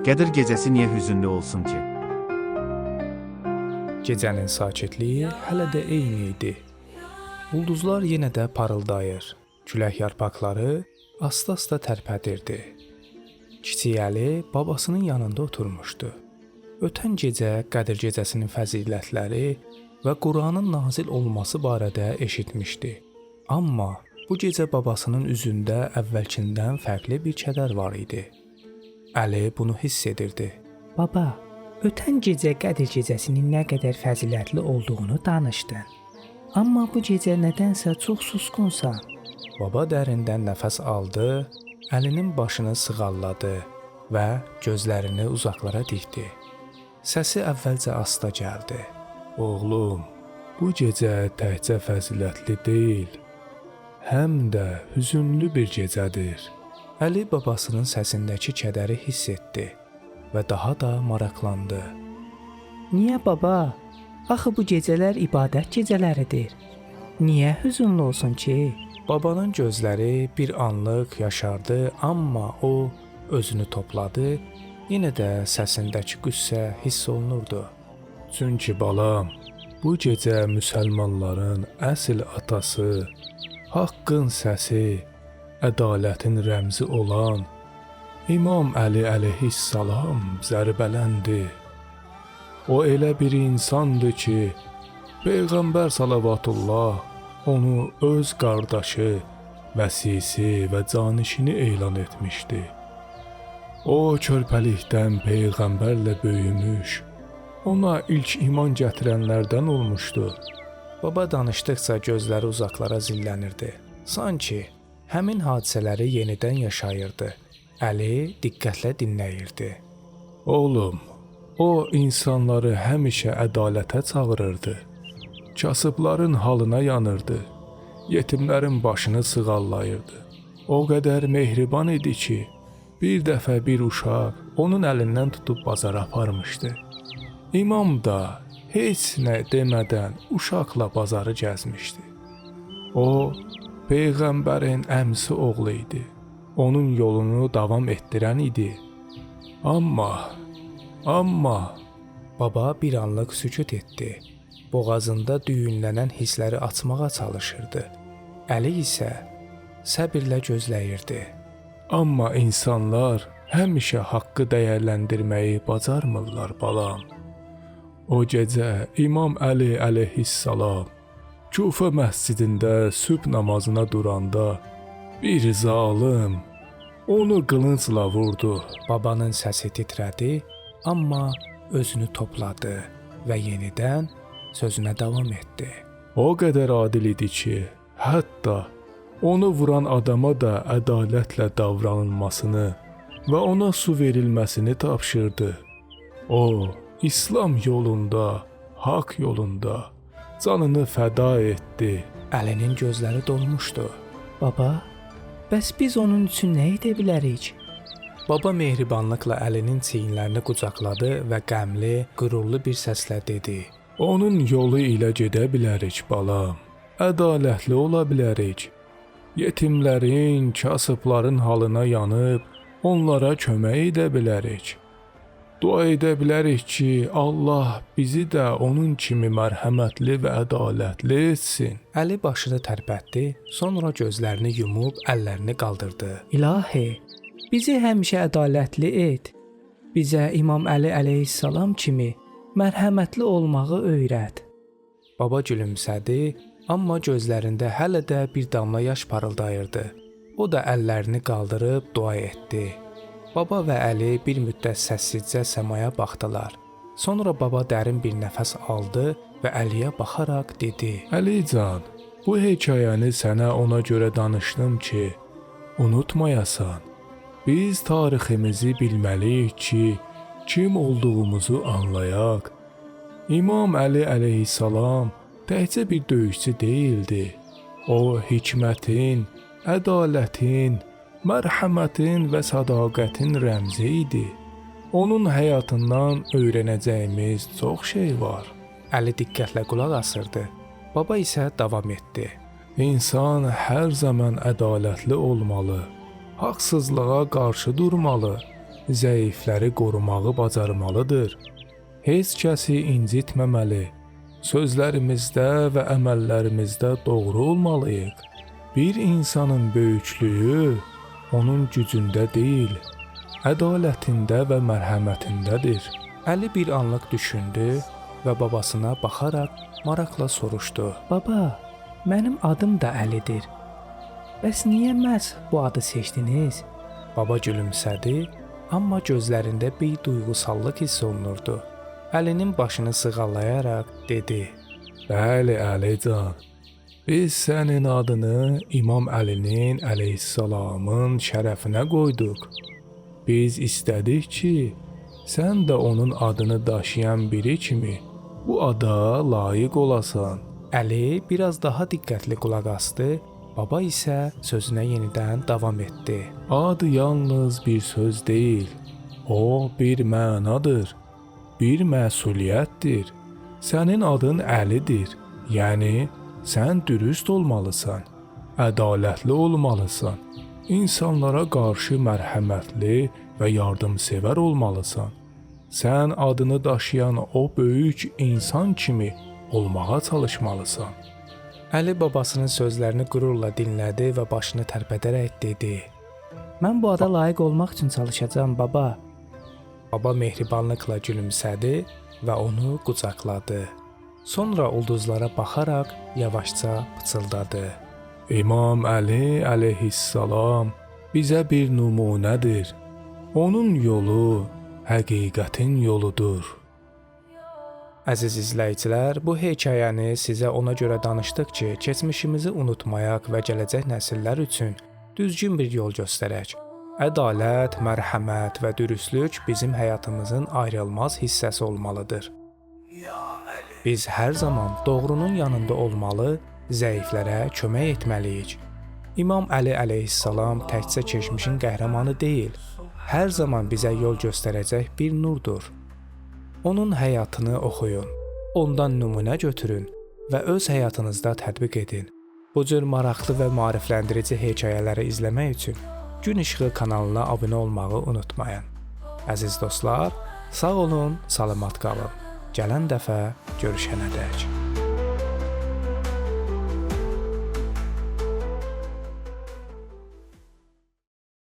Qədir gecəsi niyə hüzünlü olsun ki? Gecənin sakitliyi hələ də eyni idi. Ulduzlar yenə də parıldayır. Külək yarpaqları asta-asta tərpədirdi. Kiçik Əli babasının yanında oturmuşdu. Ötən gecə Qədir gecəsinin fəzilətləri və Quranın nazil olması barədə eşitmişdi. Amma bu gecə babasının üzündə əvvəlkindən fərqli bir kədər var idi. Əli bunu hiss edirdi. Baba, ötən gecə Qədir gecəsinin nə qədər fəzilətli olduğunu danışdın. Amma bu gecə nədənsə çox susqunsan. Baba dərindən nəfəs aldı, Əlinin başını sığalladı və gözlərini uzaqlara dikdi. Səsi əvvəlcə asta gəldi. Oğlum, bu gecə təkcə fəzilətli deyil, həm də hüzünlü bir gecədir. Əli babasının səsindəki kədəri hiss etdi və daha da maraqlandı. Niyə baba? Axı bu gecələr ibadət gecələridir. Niyə hüzünlü olsun ki? Babanın gözləri bir anlıq yaşardı, amma o özünü topladı, yenə də səsindəki qüssə hiss olunurdu. Çünki balam, bu gecə müsəlmanların əsl atası, haqqın səsi, ədalətin rəmzi olan İmam Əli əleyhissalam zərbələndi. O elə bir insandır ki, Peyğəmbər salavatullah onu öz qardaşı, vəsisi və canişini elan etmişdi. O körpəlikdən Peyğəmbərlə böyümüş, ona ilk iman gətirənlərdən olmuşdu. Baba danışdıqca gözləri uzaqlara zillənirdi. Sanki həmin hadisələri yenidən yaşayırdı. Əli diqqətlə dinləyirdi. Oğlum, o insanları həmişə ədalətə çağırırdı. Kasıbların halına yanırdı. Yetimlərin başını sığallayırdı. O qədər mehriban idi ki, bir dəfə bir uşaq onun əlindən tutub bazara aparmışdı. İmam da heç nə demədən uşaqla bazarı gəzmişdi. O, Peyğəmbərin əmsi oğlu idi. Onun yolunu davam etdirən idi. Amma baba bir anlıq sükut etdi. Boğazında düyünlənən hissləri açmağa çalışırdı. Əli isə səbirlə gözləyirdi. Amma insanlar həmişə haqqı dəyərləndirməyi bacarmırlar balam. O gecə İmam Əli əleyhissalam Küfə məscidində sübh namazına duranda bir zalım onu qılıncla vurdu. Babanın səsi titrədi, amma özünü topladı və yenidən sözünə davam etdi. O qədər adil idi ki, hətta onu vuran adama da ədalətlə davranılmasını və ona su verilməsini tapşırdı. O, İslam yolunda, haqq yolunda canını fəda etdi. Əlinin gözləri dolmuşdu. Baba, bəs biz onun üçün nə edə bilərik? Baba mehribanlıqla Əlinin çiyinlərini qucaqladı və qəmli, qürurlu bir səslə dedi. Onun yolu ilə gedə bilərik balam. Ədalətli ola bilərik. Yetimlərin, kasıbların halına yanıb onlara kömək edə bilərik. Dua edə bilərik ki, Allah bizi də onun kimi mərhəmətli və ədalətli etsin. Əli başını tərpətdi, sonra gözlərini yumub əllərini qaldırdı. İlahi, bizi həmişə ədalətli et. Bizə İmam Əli əleyhissalam kimi mərhəmətli olmağı öyrət. Baba gülümsədi, amma gözlərində hələ də bir damla yaş parıldayırdı. O da əllərini qaldırıb dua etdi. Baba və Əli bir müddət səssizcə səmaya baxdılar. Sonra baba dərin bir nəfəs aldı və Əliyə baxaraq dedi. Əlican, bu hekayəni sənə ona görə danışdım ki, unutmayasan. Biz tariximizi bilməliyik ki, kim olduğumuzu anlayaq. İmam Əli əleyhissalam təkcə bir döyüşçü deyildi. O, hikmətin, ədalətin, mərhəmətin və sədaqətin rəmzi idi. Onun həyatından öyrənəcəyimiz çox şey var. Əli diqqətlə qulaq asırdı. Baba isə davam etdi. İnsan hər zaman ədalətli olmalı, haqsızlığa qarşı durmalı zəifləri qorumağı bacarmalıdır. Heç kəsi incitməməli. Sözlərimizdə və əməllərimizdə doğru olmalıyıq. Bir insanın böyüklüyü onun gücündə deyil, ədalətində və mərhəmətindədir. Əli bir anlıq düşündü və babasına baxaraq maraqla soruşdu. Baba, mənim adım da Əlidir. Bəs niyə məhz bu adı seçdiniz? Baba gülümsədi, amma gözlərində bir duyğusallıq hiss olunurdu. Əlinin başını sığallayaraq dedi: "Bəli, Əlican. Biz sənin adını İmam Əlinin əleyhissalamın şərəfinə qoyduq. Biz istədik ki, sən də onun adını daşıyan biri kimi bu ada layiq olasan." Əli biraz daha diqqətli qulaq asdı, baba isə sözünə yenidən davam etdi. Adı yalnız bir söz deyil, o bir mənadır, bir məsuliyyətdir. Sənin adın Əlidir, yəni sən dürüst olmalısan, ədalətli olmalısan, insanlara qarşı mərhəmətli və yardımsevər olmalısan. Sən adını daşıyan o böyük insan kimi olmağa çalışmalısan. Əli babasının sözlərini qürurla dinlədi və başını tərpədərək dedi: Mən bu ada layiq olmaq üçün çalışacağam, baba. Baba mehribanlıqla gülümsədi və onu qucaqladı. Sonra ulduzlara baxaraq yavaşca pıçıldadı: İmam Əli əleyhissalam bizə bir nümunədir. Onun yolu həqiqətin yoludur. Əziz izləyicilər, bu hekayəni sizə ona görə danışdıq ki, keçmişimizi unutmayaq və gələcək nəsillər üçün düzgün bir yol göstərək. Ədalət, mərhəmət və dürüstlük bizim həyatımızın ayrılmaz hissəsi olmalıdır. Biz hər zaman doğrunun yanında olmalı, zəiflərə kömək etməliyik. İmam Əli əleyhissalam təkcə keçmişin qəhrəmanı deyil, hər zaman bizə yol göstərəcək bir nurdur. Onun həyatını oxuyun, ondan nümunə götürün və öz həyatınızda tətbiq edin. Bu cür maraqlı və maarifləndirici hekayələri izləmək üçün Gün İşığı kanalına abunə olmağı unutmayın. Əziz dostlar, sağ olun, salamat qalın. Gələn dəfə görüşənədək.